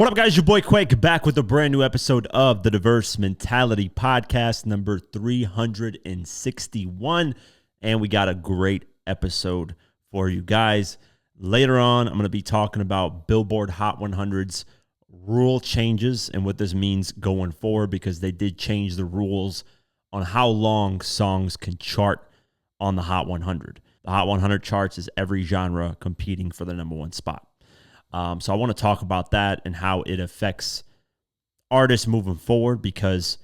What up, guys? Your boy Quake back with a brand new episode of the Diverse Mentality Podcast, number 361. And we got a great episode for you guys. Later on, I'm going to be talking about Billboard Hot 100's rule changes and what this means going forward, because they did change the rules on how long songs can chart on the Hot 100. The Hot 100 charts is every genre competing for the number one spot. So I want to talk about that and how it affects artists moving forward, because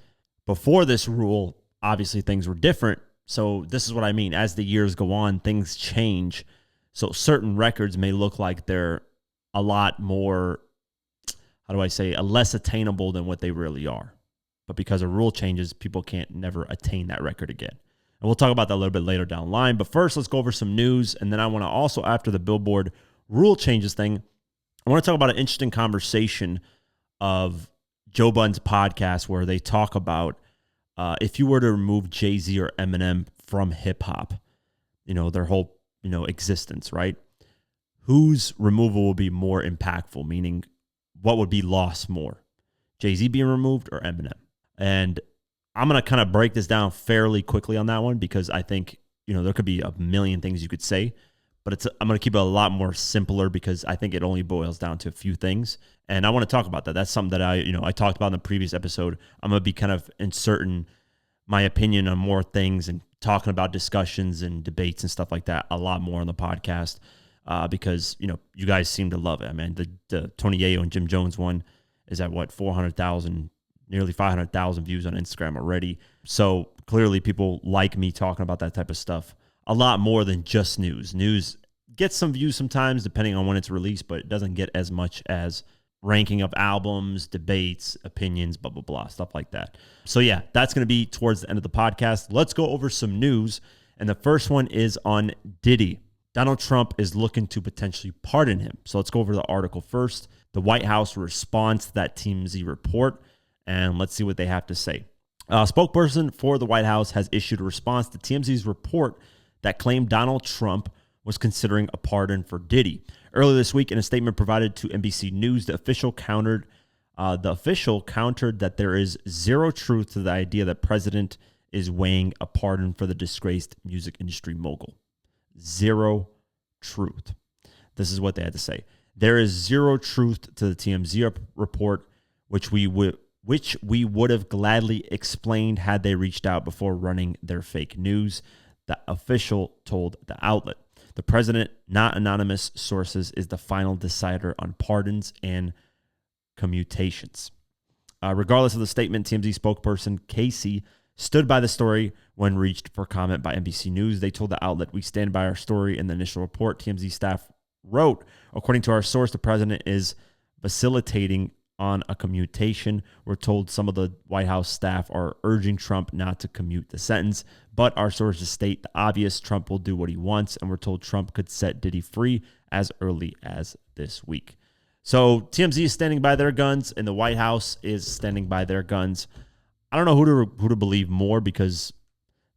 before this rule, obviously things were different. So this is what I mean. As the years go on, things change. So certain records may look like they're a lot more, less attainable than what they really are. But because of rule changes, people can't never attain that record again. And we'll talk about that a little bit later down the line. But first, let's go over some news. And then I want to also, after the Billboard rule changes thing, I want to talk about an interesting conversation of Joe Budden's podcast, where they talk about if you were to remove Jay-Z or Eminem from hip-hop, their whole, existence, right? Whose removal would be more impactful? Meaning, what would be lost more? Jay-Z being removed or Eminem? And I'm going to kind of break this down fairly quickly on that one, because I think, there could be a million things you could say. But I'm going to keep it a lot more simpler, because I think it only boils down to a few things. And I want to talk about that. That's something that I talked about in the previous episode. I'm going to be kind of inserting my opinion on more things and talking about discussions and debates and stuff like that a lot more on the podcast, because, you guys seem to love it. I mean, the Tony Yayo and Jim Jones one is at 400,000, nearly 500,000 views on Instagram already. So clearly people like me talking about that type of stuff a lot more than just news. News gets some views sometimes, depending on when it's released, but it doesn't get as much as ranking of albums, debates, opinions, blah, blah, blah, stuff like that. So yeah, that's going to be towards the end of the podcast. Let's go over some news. And the first one is on Diddy. Donald Trump is looking to potentially pardon him. So let's go over the article first. The White House responds to that TMZ report, and let's see what they have to say. A spokesperson for the White House has issued a response to TMZ's report that claimed Donald Trump was considering a pardon for Diddy. Earlier this week, in a statement provided to NBC News, the official countered that there is zero truth to the idea that President is weighing a pardon for the disgraced music industry mogul. Zero truth. This is what they had to say. There is zero truth to the TMZ report, which we would have gladly explained had they reached out before running their fake news, the official told the outlet. The president, not anonymous sources, is the final decider on pardons and commutations. Regardless of the statement, TMZ spokesperson Casey stood by the story when reached for comment by NBC News. They told the outlet, "We stand by our story." In the initial report, TMZ staff wrote, "According to our source, the president is vacillating on a commutation. We're told some of the White House staff are urging Trump not to commute the sentence, but our sources state the obvious: Trump will do what he wants, and we're told Trump could set Diddy free as early as this week." So TMZ is standing by their guns, and the White House is standing by their guns. I don't know who to believe more, because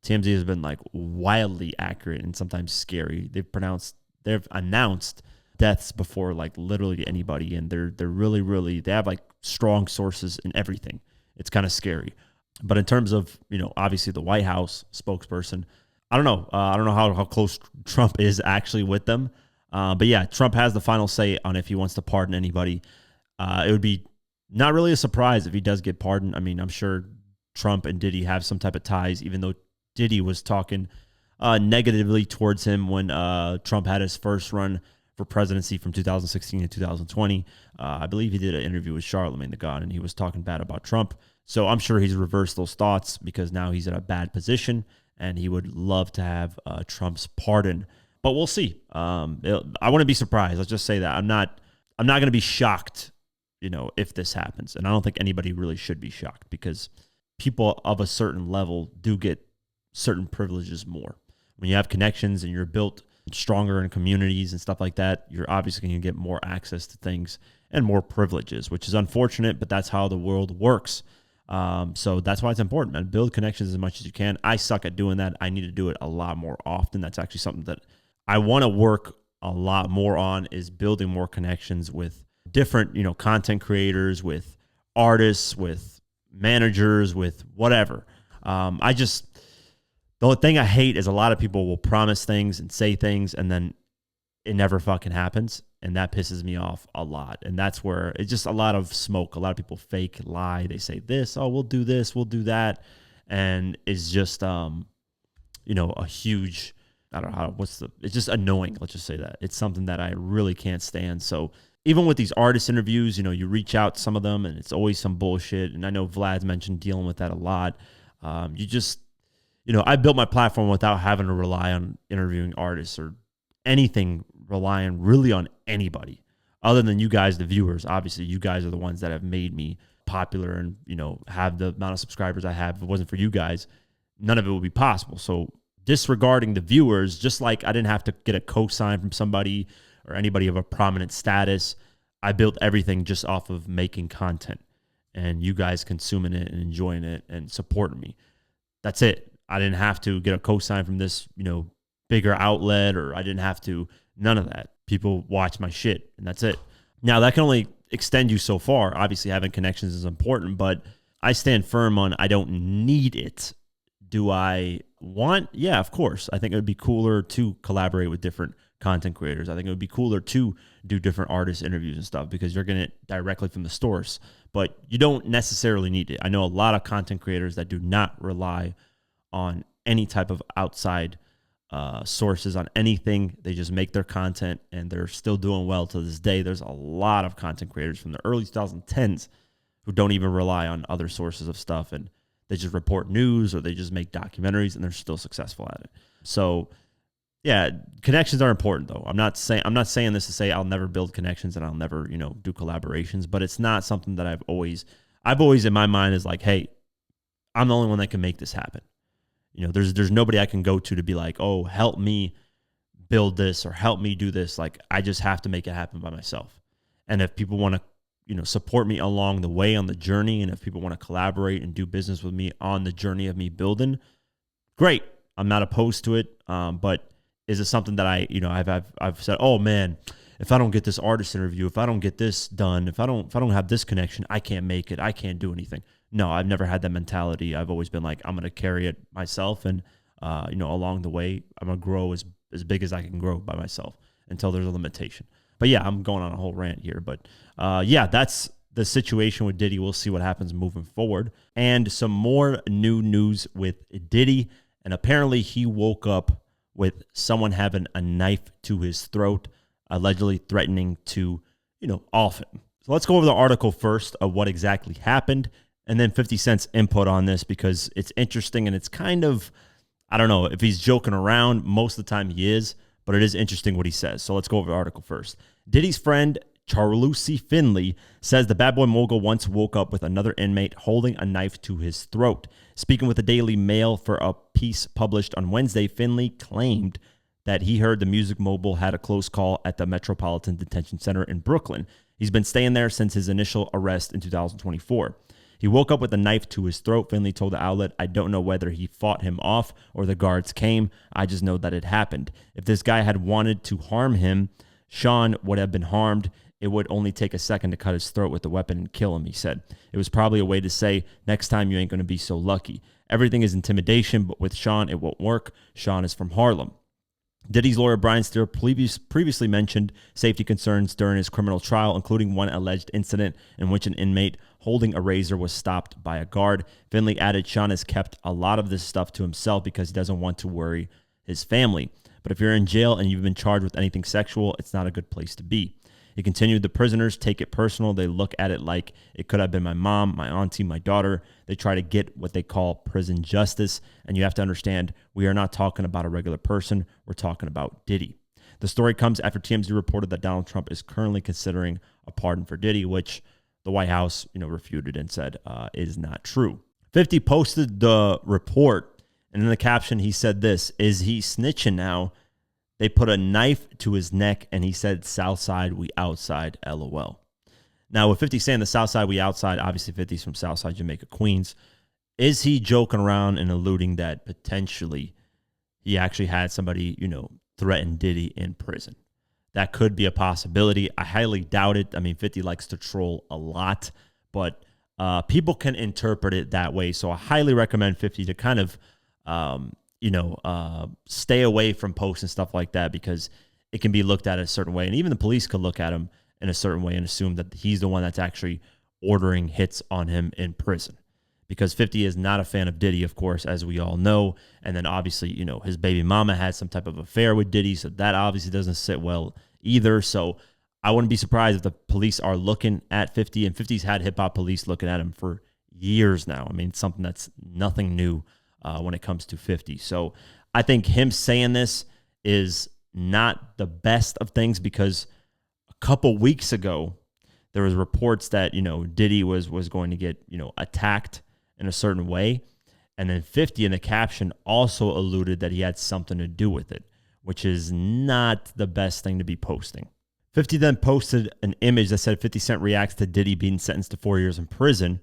TMZ has been wildly accurate and sometimes scary. They've announced deaths before literally anybody, and they're really they have strong sources in everything. It's kind of scary. But in terms of obviously the White House spokesperson, I don't know how close Trump is actually with them, but yeah, Trump has the final say on if he wants to pardon anybody. It would be not really a surprise if he does get pardoned. I mean, I'm sure Trump and Diddy have some type of ties, even though Diddy was talking negatively towards him when Trump had his first run for presidency from 2016 to 2020. I believe he did an interview with Charlamagne the God, and he was talking bad about Trump. So I'm sure he's reversed those thoughts, because now he's in a bad position, and he would love to have Trump's pardon. But we'll see. I wouldn't be surprised. Let's just say that I'm not going to be shocked, if this happens. And I don't think anybody really should be shocked, because people of a certain level do get certain privileges more. When you have connections and you're built stronger in communities and stuff like that, you're obviously going to get more access to things and more privileges, which is unfortunate, but that's how the world works. So that's why it's important, man. Build connections as much as you can. I suck at doing that. I need to do it a lot more often. That's actually something that I want to work a lot more on, is building more connections with different, content creators, with artists, with managers, with whatever. The only thing I hate is a lot of people will promise things and say things and then it never fucking happens. And that pisses me off a lot. And that's where it's just a lot of smoke. A lot of people fake, lie. They say this, oh, we'll do this, we'll do that. And it's just, a huge, I don't know how, it's just annoying. Let's just say that. It's something that I really can't stand. So even with these artist interviews, you reach out to some of them and it's always some bullshit. And I know Vlad's mentioned dealing with that a lot. I built my platform without having to rely on interviewing artists or anything, relying really on anybody other than you guys, the viewers. Obviously, you guys are the ones that have made me popular and, have the amount of subscribers I have. If it wasn't for you guys, none of it would be possible. So disregarding the viewers, just like I didn't have to get a cosign from somebody or anybody of a prominent status, I built everything just off of making content and you guys consuming it and enjoying it and supporting me. That's it. I didn't have to get a cosign from this, bigger outlet, or I didn't have to, none of that. People watch my shit and that's it. Now that can only extend you so far. Obviously having connections is important, but I stand firm on I don't need it. Do I want? Yeah, of course. I think it would be cooler to collaborate with different content creators. I think it would be cooler to do different artist interviews and stuff because you're getting it directly from the source, but you don't necessarily need it. I know a lot of content creators that do not rely on any type of outside sources on anything. They just make their content and they're still doing well to this day. There's a lot of content creators from the early 2010s who don't even rely on other sources of stuff and they just report news or they just make documentaries and they're still successful at it. So yeah, connections are important though. I'm not saying this to say I'll never build connections and I'll never, do collaborations, but it's not something that I've always in my mind is like, hey, I'm the only one that can make this happen. There's nobody I can go to be like, oh, help me build this or help me do this. Like, I just have to make it happen by myself. And if people want to, support me along the way on the journey, and if people want to collaborate and do business with me on the journey of me building, great. I'm not opposed to it. But is it something that I've said, oh man, if I don't get this artist interview, if I don't get this done, if I don't have this connection, I can't make it. I can't do anything. No, I've never had that mentality. I've always been like, I'm going to carry it myself. And, along the way, I'm going to grow as big as I can grow by myself until there's a limitation. But yeah, I'm going on a whole rant here. But that's the situation with Diddy. We'll see what happens moving forward. And some more new news with Diddy. And apparently he woke up with someone having a knife to his throat, allegedly threatening to, off him. So let's go over the article first of what exactly happened, and then 50 Cent's input on this because it's interesting and it's kind of, I don't know if he's joking around. Most of the time he is, but it is interesting what he says. So let's go over the article first. Diddy's friend, Charlucy Finley, says the bad boy mogul once woke up with another inmate holding a knife to his throat. Speaking with the Daily Mail for a piece published on Wednesday, Finley claimed that he heard the music mogul had a close call at the Metropolitan Detention Center in Brooklyn. He's been staying there since his initial arrest in 2024. He woke up with a knife to his throat, Finley told the outlet. I don't know whether he fought him off or the guards came. I just know that it happened. If this guy had wanted to harm him, Sean would have been harmed. It would only take a second to cut his throat with the weapon and kill him, he said. It was probably a way to say, next time you ain't going to be so lucky. Everything is intimidation, but with Sean, it won't work. Sean is from Harlem. Diddy's lawyer, Brian Steele, previously mentioned safety concerns during his criminal trial, including one alleged incident in which an inmate holding a razor was stopped by a guard. Finley added Sean has kept a lot of this stuff to himself because he doesn't want to worry his family. But if you're in jail and you've been charged with anything sexual, it's not a good place to be. He continued, the prisoners take it personal. They look at it like it could have been my mom, my auntie, my daughter. They try to get what they call prison justice. And you have to understand, we are not talking about a regular person. We're talking about Diddy. The story comes after TMZ reported that Donald Trump is currently considering a pardon for Diddy, which the White House, refuted and said is not true. 50 posted the report, and in the caption, he said this, is he snitching now? They put a knife to his neck, and he said, Southside, we outside, LOL. Now, with 50 saying the Southside, we outside, obviously 50's from Southside, Jamaica, Queens. Is he joking around and alluding that potentially he actually had somebody, threaten Diddy in prison? that could be a possibility. I highly doubt it. I mean, 50 likes to troll a lot, but people can interpret it that way. So I highly recommend 50 to kind of, stay away from posts and stuff like that, because it can be looked at a certain way. And even the police could look at him in a certain way and assume that he's the one that's actually ordering hits on him in prison. Because 50 is not a fan of Diddy, of course, as we all know. And then obviously, his baby mama had some type of affair with Diddy, so that obviously doesn't sit well either. So I wouldn't be surprised if the police are looking at 50, and 50's had hip-hop police looking at him for years now. I mean, something that's nothing new when it comes to 50. So I think him saying this is not the best of things, because a couple weeks ago, there was reports that, Diddy was going to get, attacked in a certain way. And then 50 in the caption also alluded that he had something to do with it, which is not the best thing to be posting. 50 then posted an image that said 50 Cent reacts to Diddy being sentenced to 4 years in prison.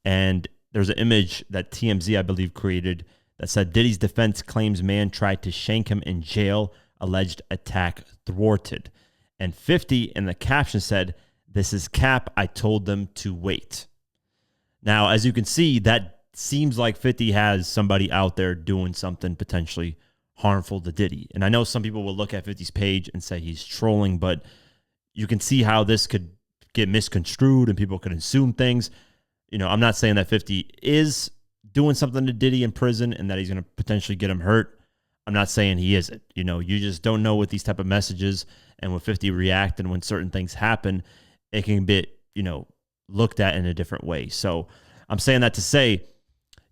And there's an image that TMZ, I believe, created that said Diddy's defense claims man tried to shank him in jail, alleged attack thwarted. And 50 in the caption said, "This is cap. I told them to wait." Now, as you can see, that seems like 50 has somebody out there doing something potentially harmful to Diddy. And I know some people will look at 50's page and say he's trolling, but you can see how this could get misconstrued and people could assume things. I'm not saying that 50 is doing something to Diddy in prison and that he's going to potentially get him hurt. I'm not saying he isn't. You just don't know with these type of messages, and with 50 reacting when certain things happen, it can be, looked at in a different way. So I'm saying that to say,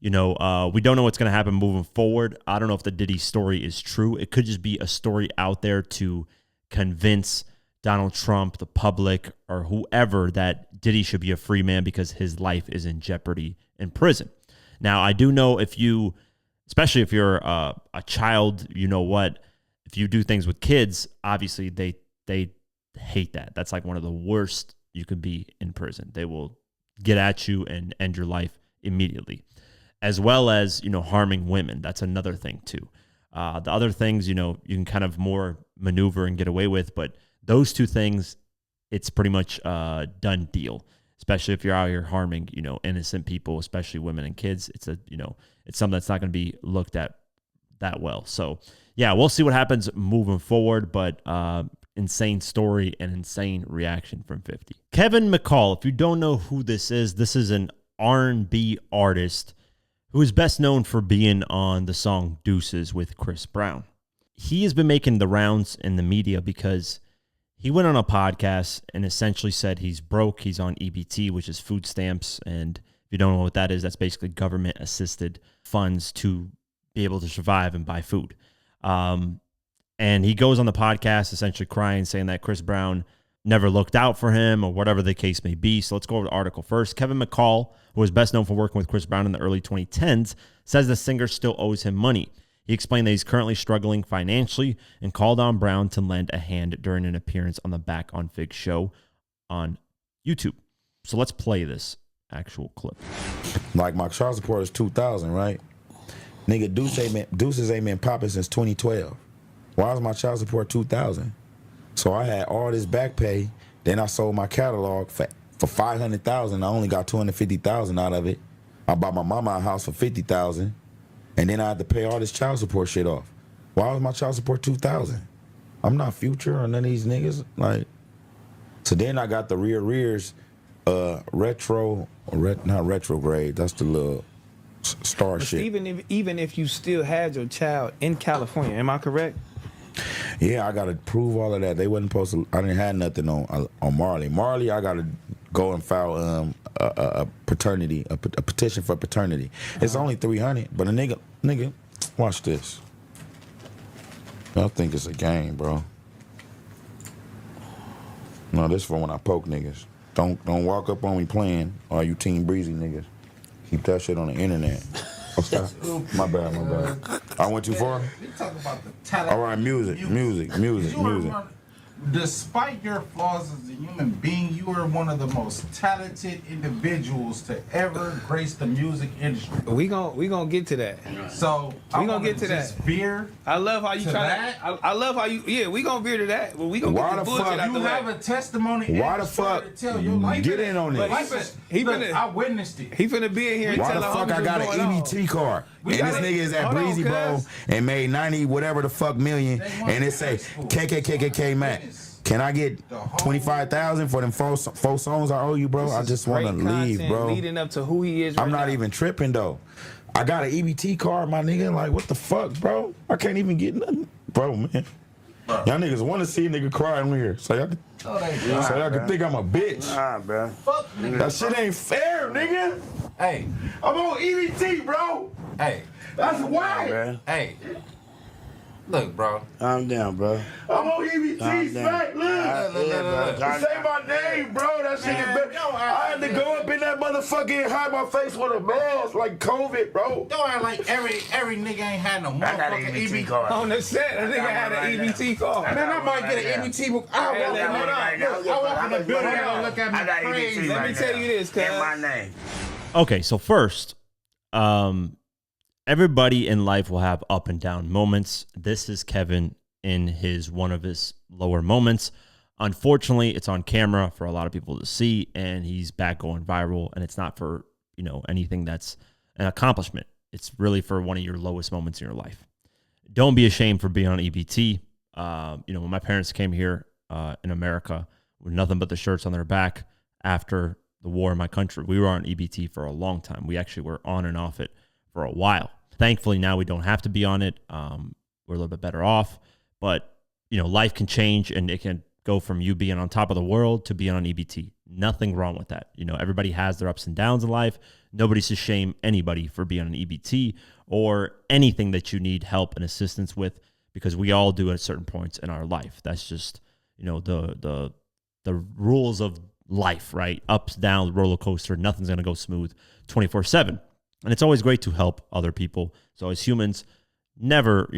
we don't know what's going to happen moving forward. I don't know if the Diddy story is true. It could just be a story out there to convince Donald Trump, the public, or whoever that Diddy should be a free man because his life is in jeopardy in prison. Now, I do know especially if you're a child, if you do things with kids, obviously they hate that. That's like one of the worst you could be in prison. They will get at you and end your life immediately, as well as, harming women. That's another thing too. The other things, you can kind of more maneuver and get away with, but those two things, it's pretty much a done deal, especially if you're out here harming, innocent people, especially women and kids. It's something that's not going to be looked at that well. So yeah, we'll see what happens moving forward, but insane story and insane reaction from 50. Kevin McCall, if you don't know who this is an R&B artist who is best known for being on the song Deuces with Chris Brown. He has been making the rounds in the media because he went on a podcast and essentially said he's broke. He's on EBT, which is food stamps. And if you don't know what that is, that's basically government-assisted funds to be able to survive and buy food. And he goes on the podcast essentially crying, saying that Chris Brown never looked out for him or whatever the case may be. So let's go over the article first. Kevin McCall, who is best known for working with Chris Brown in the early 2010s, says the singer still owes him money. He explained that he's currently struggling financially and called on Brown to lend a hand during an appearance on the Back on Fig show on YouTube. So let's play this actual clip. Like my child support is $2,000, right? Nigga, Deuces ain't been popping since 2012. Why is my child support $2,000? So I had all this back pay. Then I sold my catalog for $500,000. I only got $250,000 out of it. I bought my mama a house for $50,000, and then I had to pay all this child support shit off. Why was my child support $2,000? I'm not Future or none of these niggas. So then I got the rears, not retrograde. That's the little star but shit. Even if you still had your child in California, am I correct? Yeah, I gotta prove all of that. They wasn't supposed to. I didn't have nothing on Marley. Marley, I gotta go and file a paternity, a petition for paternity. It's only $300, but a nigga, watch this. I think it's a game, bro. No, this for when I poke niggas. Don't walk up on me playing. All you Team Breezy niggas, keep that shit on the internet. My bad. I went too far? You talk about the talent. All right, music. despite your flaws as a human being, you are one of the most talented individuals to ever grace the music industry. We gonna get to that. So We gonna get to that. Veer. I love how you To try that? to. I love how you. Yeah, we gonna veer to that. But we gonna Why get the the bullshit fuck out You the way. have a testimony. Why and the a story fuck? to tell. Your life Get in on But this. he Look, finna- I witnessed it. He finna be in here and Why tell the the fuck homies I got what's an going on. EBT card? We And got this it. nigga is at Hold on, Breezy Bowl cuz. and made 90 whatever the fuck million, and it say KKKKK Mac. Can I get 25,000 for them four songs I owe you, bro? I just want to Great leave, content bro. leading up to who he is. I'm right not now. even tripping though. I got an EBT card, my nigga. Like, what the fuck, bro? I can't even get nothing, bro, man. Y'all niggas want to see a nigga cry on here, so y'all can think I'm a bitch. Nah, bro. Fuck, nigga. That shit ain't fair, nigga. Hey, I'm on EBT, bro. hey, That's Nah, why. bro. hey. Look, bro. Calm down, bro. I'm on EBT, Calm smack. down. Look. Yeah, bro. Say my name, bro. That shit is better. I had to go up in that motherfucker and hide my face with a mask like COVID, bro. Don't act like every nigga ain't had no I got motherfucking an EBT EBT card. On the set, I think I had an EBT call. Man, I might get an EBT book. I Hey, walk let in me- I walk in the building and look at I got me crazy. EBT Let right me tell now. you this, cuz. In my name. Okay, so first, everybody in life will have up and down moments. This is Kevin in one of his lower moments. Unfortunately, it's on camera for a lot of people to see, and he's back going viral. And it's not for anything that's an accomplishment. It's really for one of your lowest moments in your life. Don't be ashamed for being on EBT. When my parents came here in America with nothing but the shirts on their back after the war in my country, we were on EBT for a long time. We actually were on and off it for a while. Thankfully, now we don't have to be on it. We're a little bit better off. But, life can change, and it can go from you being on top of the world to being on EBT. Nothing wrong with that. Everybody has their ups and downs in life. Nobody's to shame anybody for being on EBT or anything that you need help and assistance with, because we all do at certain points in our life. That's just, the rules of life, right? Ups, downs, roller coaster. Nothing's going to go smooth 24/7. And it's always great to help other people. So as humans, never,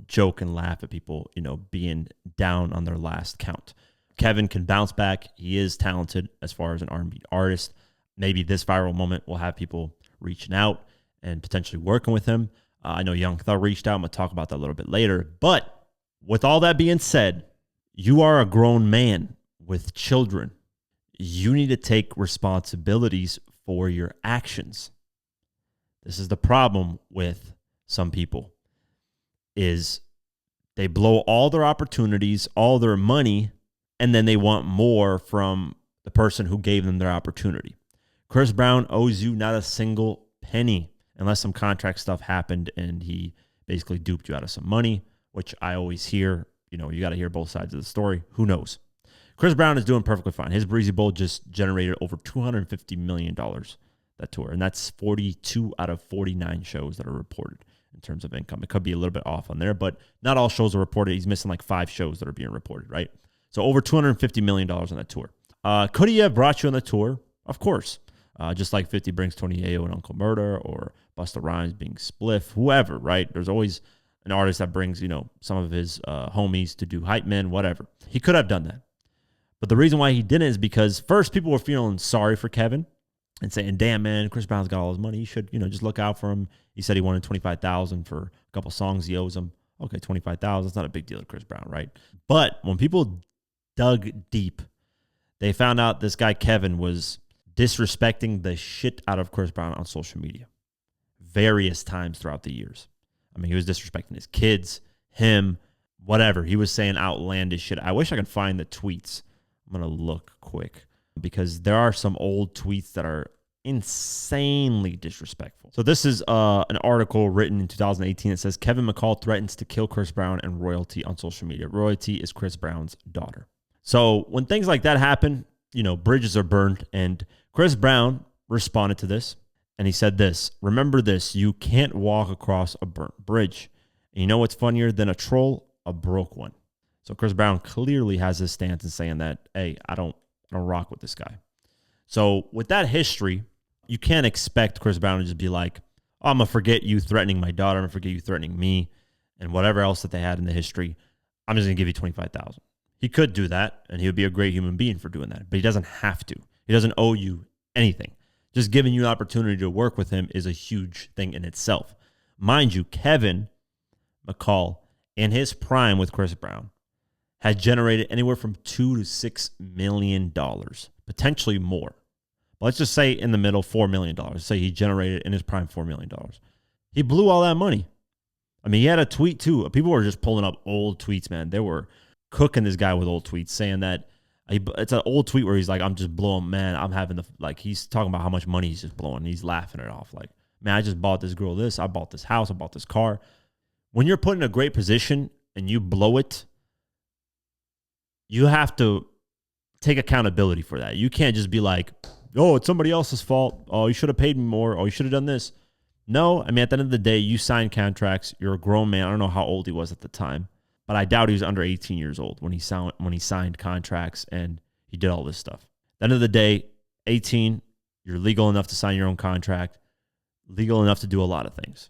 joke and laugh at people, being down on their last count. Kevin can bounce back. He is talented as far as an R&B artist. Maybe this viral moment will have people reaching out and potentially working with him. I know Young Thug reached out. I'm going to talk about that a little bit later. But with all that being said, you are a grown man with children. You need to take responsibilities for your actions. This is the problem with some people, is they blow all their opportunities, all their money, and then they want more from the person who gave them their opportunity. Chris Brown owes you not a single penny unless some contract stuff happened and he basically duped you out of some money, which I always hear. You got to hear both sides of the story. Who knows? Chris Brown is doing perfectly fine. His Breezy Bowl just generated over $250 million, that tour. And that's 42 out of 49 shows that are reported in terms of income. It could be a little bit off on there, but not all shows are reported. He's missing like 5 shows that are being reported, right? So over $250 million on that tour. Could he have brought you on the tour? Of course. Just like 50 brings Tony Ayo and Uncle Murder, or Busta Rhymes being Spliff, whoever, right? There's always an artist that brings, some of his homies to do hype men, whatever. He could have done that. But the reason why he didn't is because first people were feeling sorry for Kevin and saying, damn, man, Chris Brown's got all his money. He should, just look out for him. He said he wanted $25,000 for a couple songs he owes him. Okay, $25,000, that's not a big deal to Chris Brown, right? But when people dug deep, they found out this guy Kevin was disrespecting the shit out of Chris Brown on social media various times throughout the years. I mean, he was disrespecting his kids, him, whatever. He was saying outlandish shit. I wish I could find the tweets. I'm going to look quick because there are some old tweets that are insanely disrespectful. So this is an article written in 2018. It says, Kevin McCall threatens to kill Chris Brown and Royalty on social media. Royalty is Chris Brown's daughter. So when things like that happen, bridges are burned. And Chris Brown responded to this. And he said this: remember this, you can't walk across a burnt bridge. And you know what's funnier than a troll? A broke one. So Chris Brown clearly has his stance in saying that, hey, I don't rock with this guy. So with that history, you can't expect Chris Brown to just be like, oh, I'm going to forget you threatening my daughter. I'm going to forget you threatening me and whatever else that they had in the history. I'm just going to give you $25,000. He could do that, and he would be a great human being for doing that, but he doesn't have to. He doesn't owe you anything. Just giving you an opportunity to work with him is a huge thing in itself. Mind you, Kevin McCall, in his prime with Chris Brown, had generated anywhere from $2 to $6 million, potentially more. But let's just say in the middle, $4 million. Let's say he generated in his prime $4 million. He blew all that money. I mean, he had a tweet too. People were just pulling up old tweets, man. They were cooking this guy with old tweets, saying that it's an old tweet where he's like, I'm just blowing, man. I'm having he's talking about how much money he's just blowing. He's laughing it off. Like, man, I just bought this girl this. I bought this house. I bought this car. When you're put in a great position and you blow it, you have to take accountability for that. You can't just be like, oh, it's somebody else's fault. Oh, you should have paid me more. Oh, you should have done this. No, I mean, at the end of the day, you sign contracts. You're a grown man. I don't know how old he was at the time, but I doubt he was under 18 years old when he signed contracts and he did all this stuff. At the end of the day, 18, you're legal enough to sign your own contract, legal enough to do a lot of things.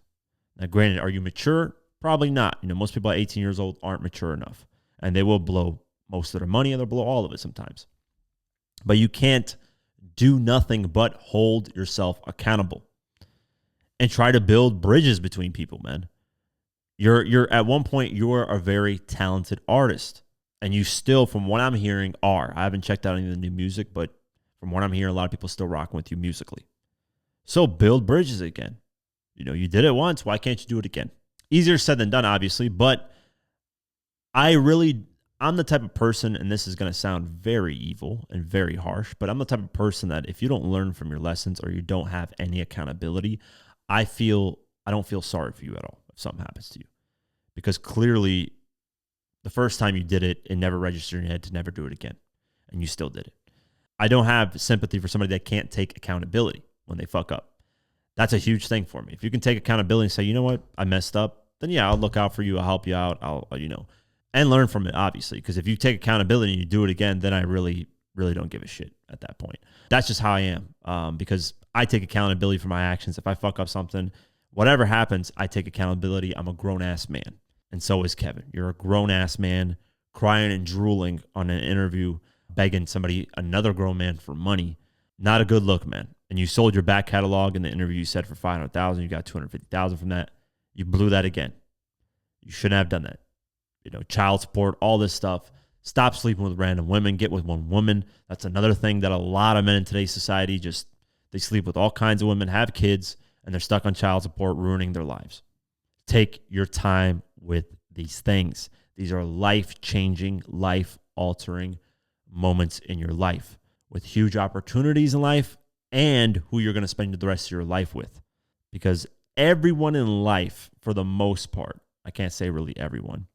Now, granted, are you mature? Probably not. You know, most people at 18 years old aren't mature enough, and they will blow most of their money and they'll blow all of it sometimes. But you can't do nothing but hold yourself accountable and try to build bridges between people, man. You're at one point, you're a very talented artist, and you still, from what I'm hearing, are. I haven't checked out any of the new music, but from what I'm hearing, a lot of people still rocking with you musically. So build bridges again. You know, you did it once. Why can't you do it again? Easier said than done, obviously, but I'm the type of person, and this is going to sound very evil and very harsh, but I'm the type of person that if you don't learn from your lessons or you don't have any accountability, I don't feel sorry for you at all if something happens to you. Because clearly, the first time you did it, it never registered in your head to never do it again. And you still did it. I don't have sympathy for somebody that can't take accountability when they fuck up. That's a huge thing for me. If you can take accountability and say, you know what, I messed up, then yeah, I'll look out for you. I'll help you out. And learn from it, obviously. Because if you take accountability and you do it again, then I really, really don't give a shit at that point. That's just how I am. Because I take accountability for my actions. If I fuck up something, whatever happens, I take accountability. I'm a grown-ass man. And so is Kevin. You're a grown-ass man crying and drooling on an interview, begging another grown man for money. Not a good look, man. And you sold your back catalog in the interview. You said for $500,000. You got $250,000 from that. You blew that again. You shouldn't have done that. You know, child support, all this stuff. Stop sleeping with random women. Get with one woman. That's another thing that a lot of men in today's society they sleep with all kinds of women, have kids, and they're stuck on child support, ruining their lives. Take your time with these things. These are life-changing, life-altering moments in your life with huge opportunities in life and who you're going to spend the rest of your life with. Because everyone in life, for the most part, I can't say really everyone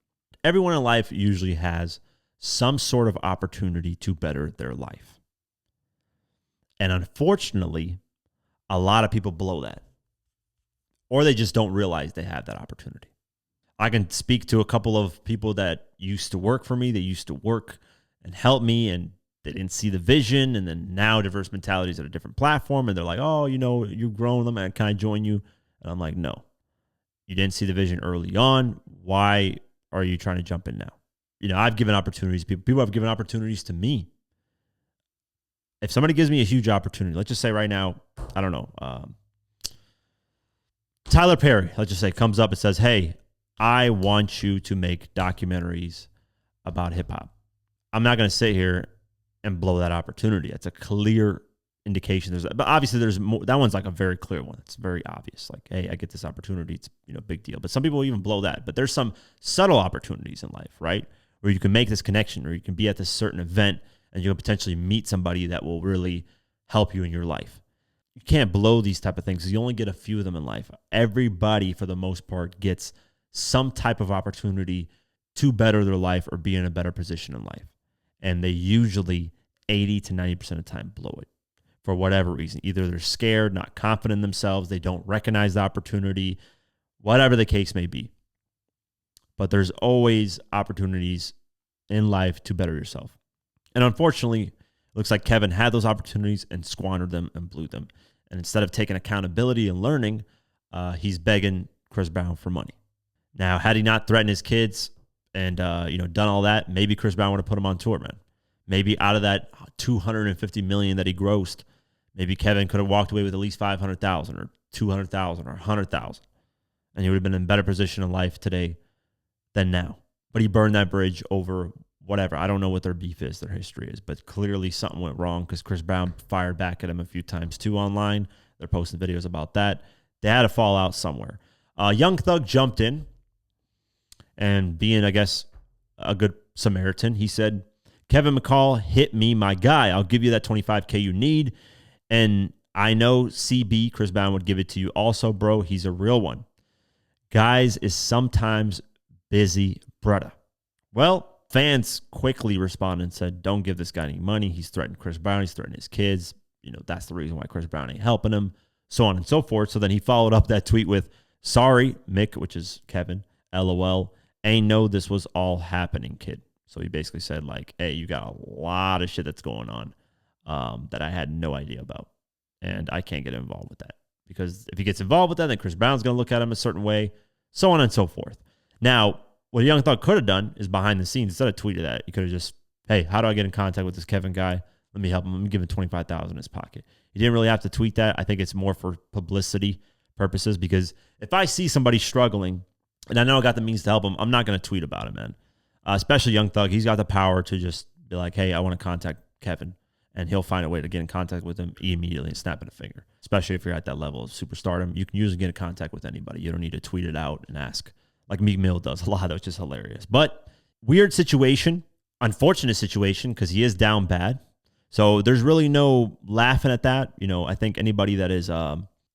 in life usually has some sort of opportunity to better their life. And unfortunately, a lot of people blow that. Or they just don't realize they have that opportunity. I can speak to a couple of people that used to work for me, that used to work and help me, and they didn't see the vision. And then now Diverse Mentality is at a different platform, and they're like, oh, you've grown them, and can I join you? And I'm like, no. You didn't see the vision early on. Why are you trying to jump in now? You know, I've given opportunities. People have given opportunities to me. If somebody gives me a huge opportunity, let's just say right now, I don't know, Tyler Perry, let's just say, comes up and says, hey, I want you to make documentaries about hip hop. I'm not going to sit here and blow that opportunity. That's a clear indication. But obviously there's more. That one's like a very clear one. It's very obvious. Like, hey, I get this opportunity. It's, big deal. But some people even blow that. But there's some subtle opportunities in life, right? Where you can make this connection, or you can be at this certain event and you can potentially meet somebody that will really help you in your life. You can't blow these type of things because you only get a few of them in life. Everybody, for the most part, gets some type of opportunity to better their life or be in a better position in life. And they usually 80 to 90% of the time blow it for whatever reason. Either they're scared, not confident in themselves, they don't recognize the opportunity, whatever the case may be. But there's always opportunities in life to better yourself. And unfortunately, it looks like Kevin had those opportunities and squandered them and blew them. And instead of taking accountability and learning, he's begging Chris Brown for money. Now, had he not threatened his kids, and done all that, maybe Chris Brown would have put him on tour, man. Maybe out of that $250 million that he grossed, maybe Kevin could have walked away with at least $500,000 or $200,000 or $100,000, and he would have been in a better position in life today than now. But he burned that bridge over whatever. I don't know what their beef is, their history is, but clearly something went wrong because Chris Brown fired back at him a few times too online. They're posting videos about that. They had a fallout somewhere. Young Thug jumped in, and being, I guess, a good Samaritan, he said, Kevin McCall, hit me, my guy. I'll give you that $25K you need. And I know CB, Chris Brown, would give it to you also, bro. He's a real one. Guys is sometimes busy, brother. Well, fans quickly responded and said, don't give this guy any money. He's threatened Chris Brown. He's threatened his kids. That's the reason why Chris Brown ain't helping him, so on and so forth. So then he followed up that tweet with, sorry, Mick, which is Kevin, LOL, ain't know this was all happening, kid. So he basically said, like, hey, you got a lot of shit that's going on that I had no idea about, and I can't get involved with that. Because if he gets involved with that, then Chris Brown's going to look at him a certain way, so on and so forth. Now, what Young Thug could have done is behind the scenes, instead of tweeting that, he could have just, hey, how do I get in contact with this Kevin guy? Let me help him. Let me give him $25,000 in his pocket. He didn't really have to tweet that. I think it's more for publicity purposes, because if I see somebody struggling and I know I got the means to help him, I'm not going to tweet about it, man. Especially Young Thug. He's got the power to just be like, hey, I want to contact Kevin, and he'll find a way to get in contact with him immediately and snapping a finger. Especially if you're at that level of superstardom, you can usually get in contact with anybody. You don't need to tweet it out and ask, like Meek Mill does a lot, which is hilarious. But weird situation, unfortunate situation, because he is down bad. So there's really no laughing at that. I think anybody that is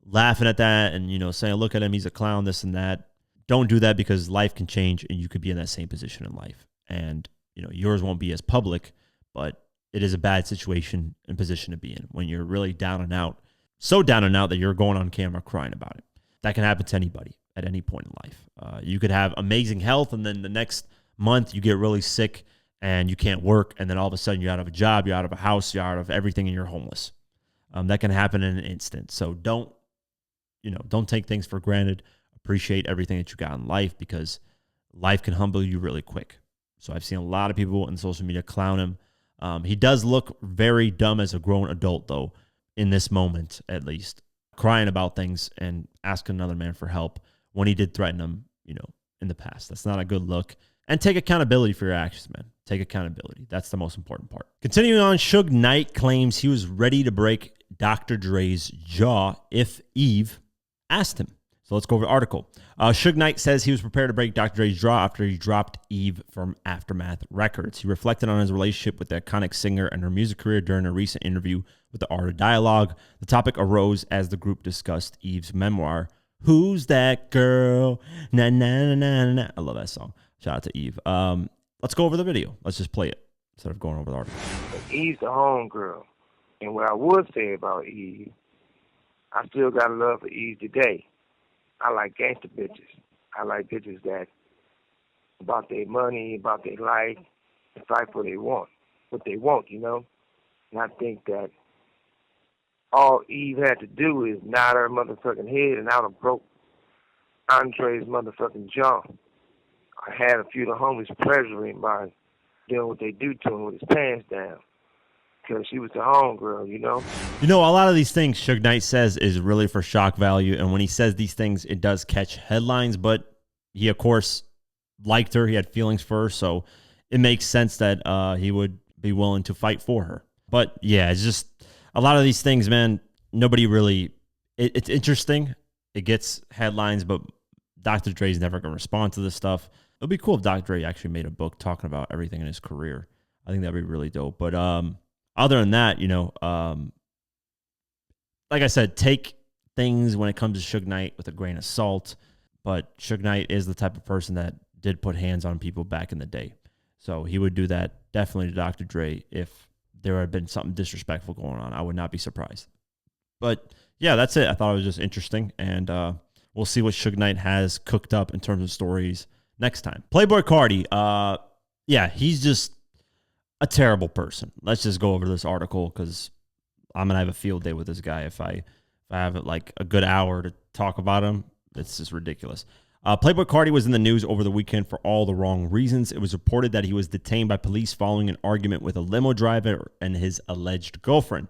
laughing at that and, saying, look at him, he's a clown, this and that, don't do that, because life can change and you could be in that same position in life. And, yours won't be as public, but it is a bad situation and position to be in when you're really down and out, so down and out that you're going on camera crying about it. That can happen to anybody at any point in life. You could have amazing health, and then the next month you get really sick and you can't work, and then all of a sudden you're out of a job, you're out of a house, you're out of everything, and you're homeless. That can happen in an instant. So don't take things for granted. Appreciate everything that you got in life, because life can humble you really quick. So I've seen a lot of people in social media clown him. He does look very dumb as a grown adult, though, in this moment at least, crying about things and asking another man for help when he did threaten him, in the past. That's not a good look. And take accountability for your actions, man. Take accountability. That's the most important part. Continuing on, Suge Knight claims he was ready to break Dr. Dre's jaw if Eve asked him. So let's go over the article. Suge Knight says he was prepared to break Dr. Dre's jaw after he dropped Eve from Aftermath Records. He reflected on his relationship with the iconic singer and her music career during a recent interview with The Art of Dialogue. The topic arose as the group discussed Eve's memoir, Who's That Girl? Na na na na na. I love that song. Shout out to Eve. Let's go over the video. Let's just play it instead of going over the article. Eve's a homegirl. And what I would say about Eve, I still got love for Eve today. I like gangster bitches. I like bitches that about their money, about their life, and fight for what they want, And I think that all Eve had to do is nod her motherfucking head, and I would have broke Andre's motherfucking jaw. I had a few of the homies pleasuring him by doing what they do to him with his pants down, because she was the homegirl, A lot of these things Suge Knight says is really for shock value, and when he says these things, it does catch headlines, but he, of course, liked her. He had feelings for her, so it makes sense that he would be willing to fight for her. But, yeah, it's just a lot of these things, man, nobody really it's interesting. It gets headlines, but Dr. Dre's never going to respond to this stuff. It would be cool if Dr. Dre actually made a book talking about everything in his career. I think that would be really dope. But other than that, like I said, take things when it comes to Suge Knight with a grain of salt. But Suge Knight is the type of person that did put hands on people back in the day. So he would do that definitely to Dr. Dre if there had been something disrespectful going on. I would not be surprised. But yeah, that's it. I thought it was just interesting. And we'll see what Suge Knight has cooked up in terms of stories next time. Playboi Carti, yeah, he's just a terrible person. Let's just go over this article because I'm gonna have a field day with this guy if I have like a good hour to talk about him. It's just ridiculous. Playboi Carti was in the news over the weekend for all the wrong reasons. It was reported that he was detained by police following an argument with a limo driver and his alleged girlfriend,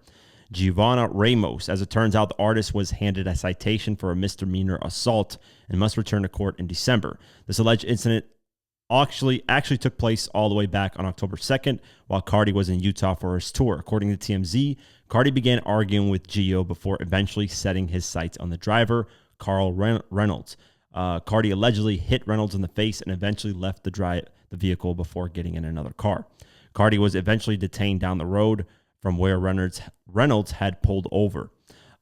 Giovanna Ramos. As it turns out, the artist was handed a citation for a misdemeanor assault and must return to court in December. This alleged incident actually took place all the way back on October 2nd while Carti was in Utah for his tour. According to TMZ, Carti began arguing with Gio before eventually setting his sights on the driver, Carl Reynolds. Carti allegedly hit Reynolds in the face and eventually left the vehicle before getting in another car. Carti was eventually detained down the road from where Reynolds had pulled over.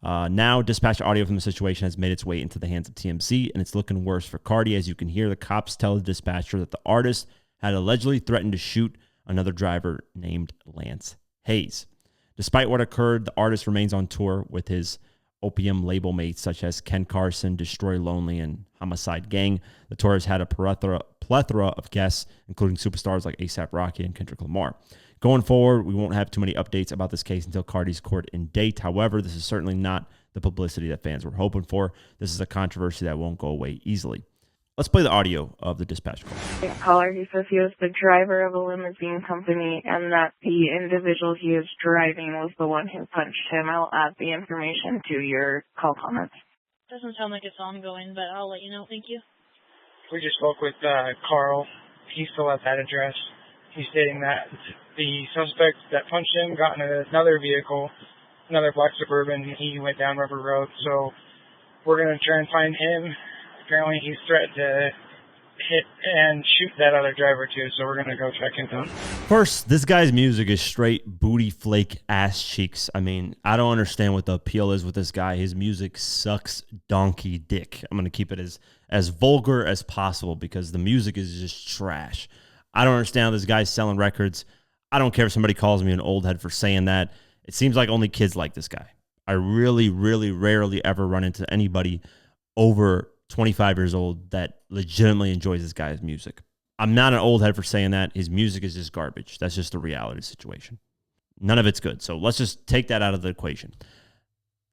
Now, dispatch audio from the situation has made its way into the hands of TMZ, and it's looking worse for Carti. As you can hear, the cops tell the dispatcher that the artist had allegedly threatened to shoot another driver named Lance Hayes. Despite what occurred, the artist remains on tour with his opium label mates such as Ken Carson, Destroy Lonely, and Homicide Gang. The tour has had a plethora of guests, including superstars like A$AP Rocky and Kendrick Lamar. Going forward, we won't have too many updates about this case until Carti's court in date. However, this is certainly not the publicity that fans were hoping for. This is a controversy that won't go away easily. Let's play the audio of the dispatch call. Caller, he says he was the driver of a limousine company and that the individual he was driving was the one who punched him. I'll add the information to your call comments. Doesn't sound like it's ongoing, but I'll let you know. Thank you. We just spoke with Carl. He's still at that address. He's stating that the suspect that punched him got in another vehicle, another black Suburban. He went down River Road. So we're going to try and find him. Apparently he's threatened to hit and shoot that other driver too. So we're going to go check him out. First, this guy's music is straight booty flake ass cheeks. I mean, I don't understand what the appeal is with this guy. His music sucks donkey dick. I'm going to keep it as vulgar as possible because the music is just trash. I don't understand how this guy's selling records. I don't care if somebody calls me an old head for saying that. It seems like only kids like this guy. I really, really rarely ever run into anybody over 25 years old that legitimately enjoys this guy's music. I'm not an old head for saying that. His music is just garbage. That's just the reality situation. None of it's good. So let's just take that out of the equation.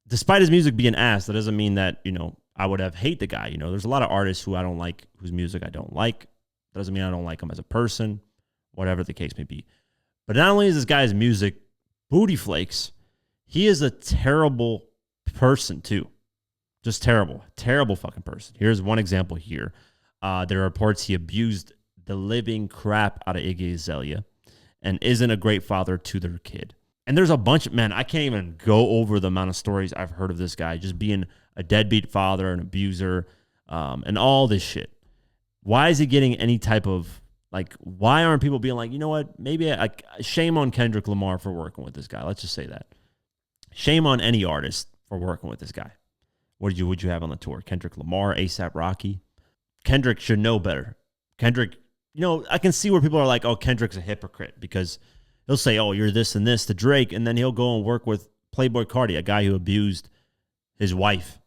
Despite his music being ass, that doesn't mean that, I would have hate the guy. There's a lot of artists who I don't like, whose music I don't like. That doesn't mean I don't like him as a person, whatever the case may be. But not only is this guy's music booty flakes, he is a terrible person too. Just terrible. Terrible fucking person. Here's one example here. There are reports he abused the living crap out of Iggy Azalea and isn't a great father to their kid. And there's a bunch of, man, I can't even go over the amount of stories I've heard of this guy just being a deadbeat father, an abuser, and all this shit. Why is he getting any type of, why aren't people being like, you know what, maybe, shame on Kendrick Lamar for working with this guy. Let's just say that. Shame on any artist for working with this guy. Would you have on the tour? Kendrick Lamar, A$AP Rocky? Kendrick should know better. Kendrick, I can see where people are like, oh, Kendrick's a hypocrite because he'll say, oh, you're this and this to Drake, and then he'll go and work with Playboi Carti, a guy who abused his wife,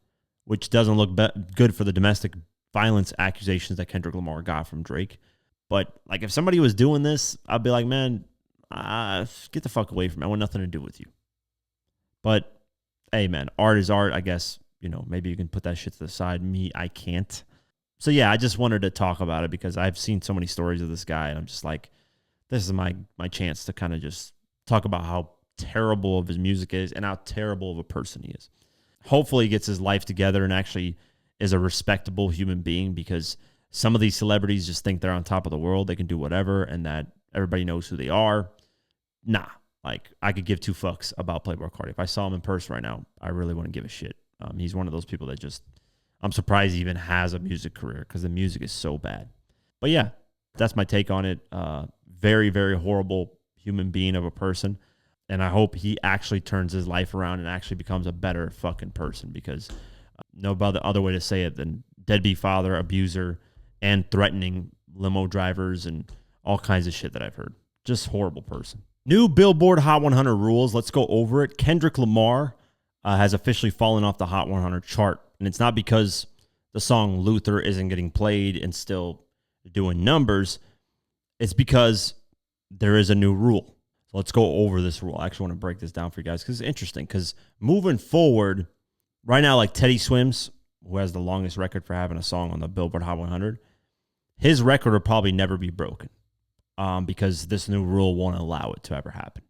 which doesn't look good for the domestic violence accusations that Kendrick Lamar got from Drake. But if somebody was doing this, I'd be like, man, get the fuck away from me. I want nothing to do with you. But hey, man, art is art. I guess, maybe you can put that shit to the side. Me, I can't. So yeah, I just wanted to talk about it because I've seen so many stories of this guy and I'm just like, this is my chance to kind of just talk about how terrible of his music is and how terrible of a person he is. Hopefully he gets his life together and actually is a respectable human being because some of these celebrities just think they're on top of the world. They can do whatever and that everybody knows who they are. Nah, I could give two fucks about Playboi Carti. If I saw him in person right now, I really wouldn't give a shit. He's one of those people that just, I'm surprised he even has a music career because the music is so bad. But yeah, that's my take on it. Very, very horrible human being of a person. And I hope he actually turns his life around and actually becomes a better fucking person because no other way to say it than deadbeat father, abuser, and threatening limo drivers and all kinds of shit that I've heard. Just horrible person. New Billboard Hot 100 rules. Let's go over it. Kendrick Lamar has officially fallen off the Hot 100 chart. And it's not because the song Luther isn't getting played and still doing numbers. It's because there is a new rule. So let's go over this rule. I actually want to break this down for you guys because it's interesting. Because moving forward, right now, Teddy Swims who has the longest record for having a song on the Billboard Hot 100, his record will probably never be broken because this new rule won't allow it to ever happen.